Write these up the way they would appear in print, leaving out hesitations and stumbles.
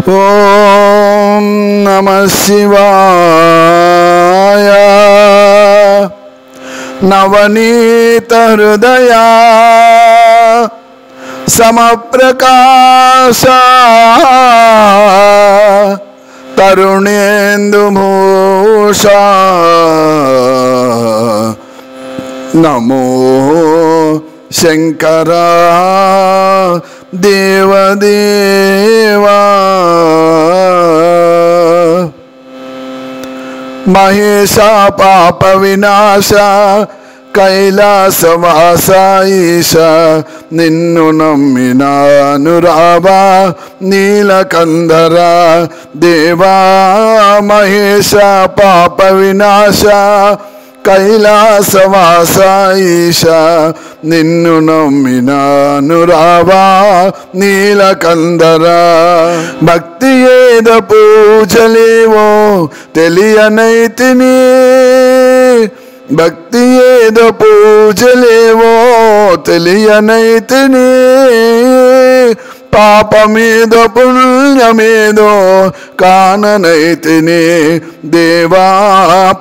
ఓం నమః శివాయ. నవనీత హృదయ సమప్రకాశ తరుణేందుభూష నమో శంకర దేవదేవా. మహేశ పాప వినాశ కైలాసవాస ఈశ నిన్ను నమ్మినాను రావా నీలకందర దేవా. మహేశ పాప వినాశ కైలాసవాస ఈశ నిన్ను నమ్మినాను రావా నీలకందర. భక్తి ఏద పూజలేవో తెలియనైతిని, భక్తి ఏదో పూజలేవో తెలియనైతిని. పాపమేదో పుణ్యమేదో కాననైతిని దేవా.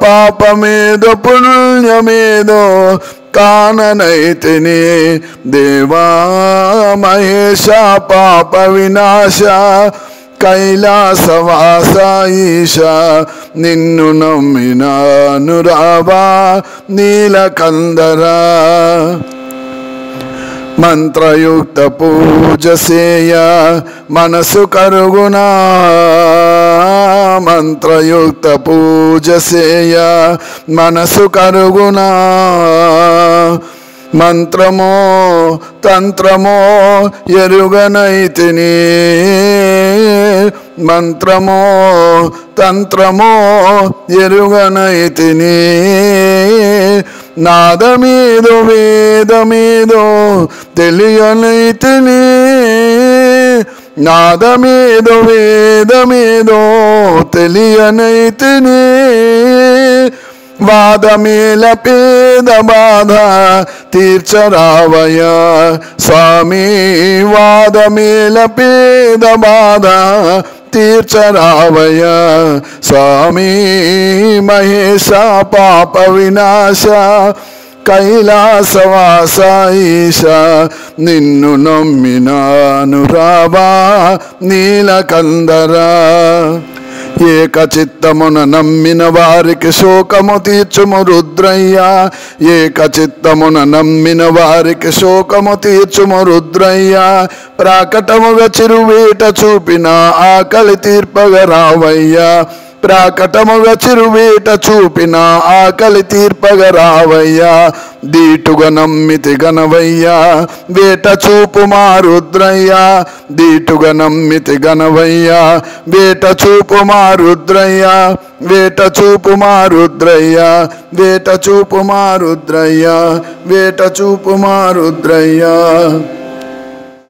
పాపమేదో పుణ్యమేదో కాననైతిని దేవా. మహేశ పాప వినాశ కైలాసవాస ఈశ నిన్ను నమ్మినాను రావా నీలకందర. మంత్రయుక్త పూజ సేయ మనసు కరుగునా, మంత్రయుక్త పూజ సేయ మనసు కరుగునా. మంత్రమో తంత్రమో ఎరుగనైతిని, మంత్రమో తంత్రమో ఎరుగనైతిని. నాదమేదో వేదమేదో తెలియనైతిని, నాదమేదో వేదమేదో తెలియనైతిని. వాదమేల పేద బాధ తీర్చరావయ్య స్వామి, వాదమేల పేద బాధ తీర్చరావయ్య స్వామి. మహేశ పాప వినాశ కైలాసవాస ఈశ నిన్ను నమ్మినాను రావా నీలకందర. ఏక చిత్తమున నమ్మిన వారికి శోకము తీర్చుము రుద్రయ్య, ఏక చిత్తమున నమ్మిన వారికి శోకము తీర్చుము రుద్రయ్య. ప్రాకటముగా చిరువేట చూపిన ఆకలి తీర్పగరావయ్యా, ప్రాకటముగా చిరువేట చూపిన ఆకలి తీర్పగరావయ్యా. దీటుగా నమ్మితి గనవయ్యా వేట చూపు మా రుద్రయ్య, దీటుగా నమ్మితి గనవయ్యా వేట చూపు మా రుద్రయ్య, వేట చూపు మా రుద్రయ్య, వేట చూపు మా రుద్రయ్య, వేట చూపు మా రుద్రయ్య.